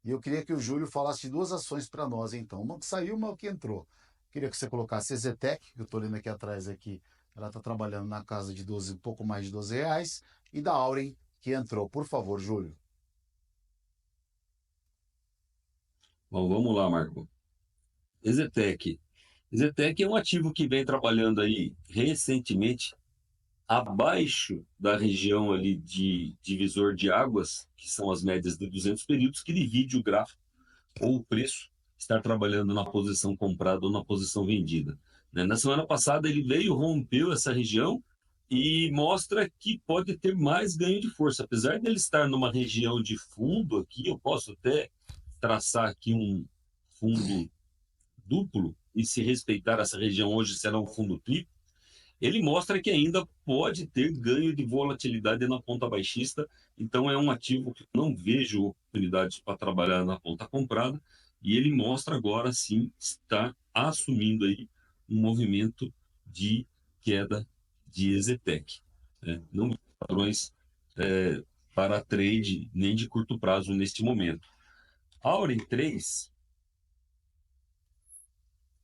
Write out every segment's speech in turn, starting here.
E eu queria que o Júlio falasse de duas ações para nós, então. Uma que saiu, uma que entrou. Queria que você colocasse a Zetec, que eu estou lendo aqui atrás aqui, ela está trabalhando na casa de 12, um pouco mais de R$ 12, e da Auren, que entrou. Por favor, Júlio. Bom, vamos lá, Marco. Exetec. Exetec é um ativo que vem trabalhando aí recentemente abaixo da região ali de divisor de águas, que são as médias de 200 períodos, que divide o gráfico ou o preço estar trabalhando na posição comprada ou na posição vendida. Né? Na semana passada ele veio, rompeu essa região e mostra que pode ter mais ganho de força. Apesar dele estar numa região de fundo aqui, eu posso até traçar aqui um fundo duplo, e se respeitar essa região hoje será um fundo triplo, ele mostra que ainda pode ter ganho de volatilidade na ponta baixista, então é um ativo que não vejo oportunidades para trabalhar na ponta comprada, e ele mostra agora sim está assumindo aí um movimento de queda de Exetec. Né? Não padrões para trade nem de curto prazo neste momento. Auren 3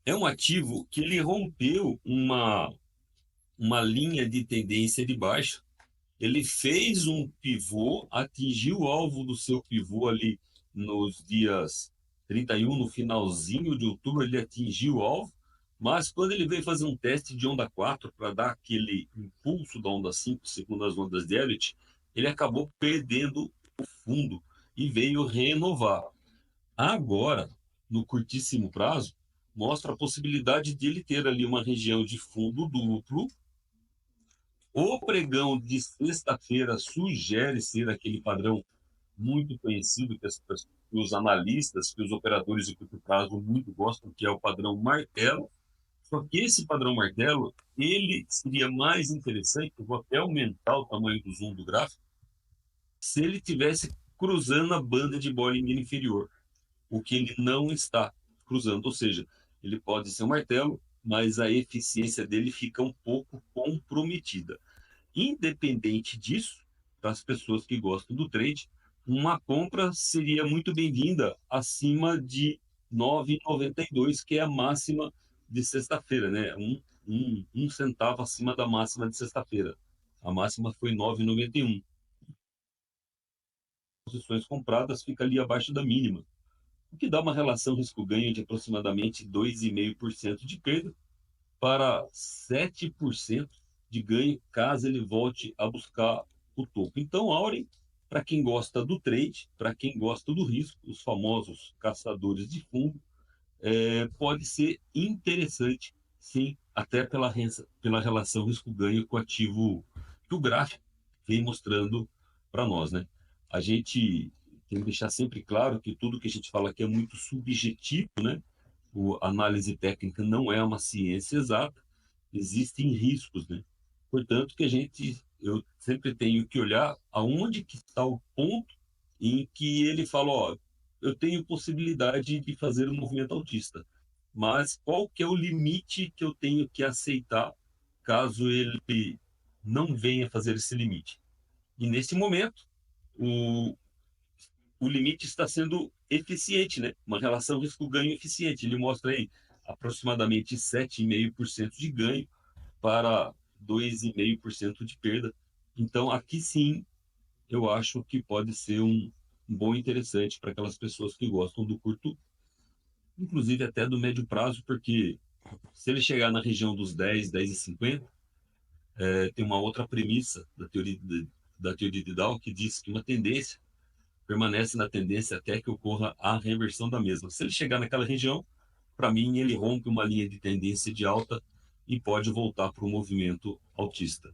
é um ativo que ele rompeu uma linha de tendência de baixa. Ele fez um pivô, atingiu o alvo do seu pivô ali nos dias 31, no finalzinho de outubro, ele atingiu o alvo, mas quando ele veio fazer um teste de onda 4 para dar aquele impulso da onda 5, segundo as ondas de Elliott, ele acabou perdendo o fundo e veio renovar. Agora, no curtíssimo prazo, mostra a possibilidade de ele ter ali uma região de fundo duplo. O pregão de sexta-feira sugere ser aquele padrão muito conhecido que os analistas, que os operadores de curto prazo muito gostam, que é o padrão martelo. Só que esse padrão martelo, ele seria mais interessante, eu vou até aumentar o tamanho do zoom do gráfico, se ele tivesse cruzando a banda de Bollinger inferior, o que ele não está cruzando, ou seja, ele pode ser um martelo, mas a eficiência dele fica um pouco comprometida. Independente disso, para as pessoas que gostam do trade, uma compra seria muito bem-vinda acima de 9,92, que é a máxima de sexta-feira, né? Um centavo acima da máxima de sexta-feira. A máxima foi 9,91. Posições compradas fica ali abaixo da mínima, o que dá uma relação risco-ganho de aproximadamente 2,5% de perda para 7% de ganho caso ele volte a buscar o topo. Então, Auren, para quem gosta do trade, para quem gosta do risco, os famosos caçadores de fundo, pode ser interessante, sim, até pela relação risco-ganho com o ativo que o gráfico vem mostrando para nós, né? A gente tem que deixar sempre claro que tudo que a gente fala aqui é muito subjetivo, né? A análise técnica não é uma ciência exata, existem riscos, né? Portanto, eu sempre tenho que olhar aonde que está o ponto em que ele fala, ó, eu tenho possibilidade de fazer um movimento autista, mas qual que é o limite que eu tenho que aceitar caso ele não venha fazer esse limite? E nesse momento, o, o limite está sendo eficiente, né? Uma relação risco-ganho eficiente. Ele mostra aí aproximadamente 7,5% de ganho para 2,5% de perda. Então, aqui sim, eu acho que pode ser um bom interessante para aquelas pessoas que gostam do curto, inclusive até do médio prazo, porque se ele chegar na região dos 10,10,50, tem uma outra premissa da teoria de Dow que diz que uma tendência permanece na tendência até que ocorra a reversão da mesma. Se ele chegar naquela região, para mim, ele rompe uma linha de tendência de alta e pode voltar para o movimento altista.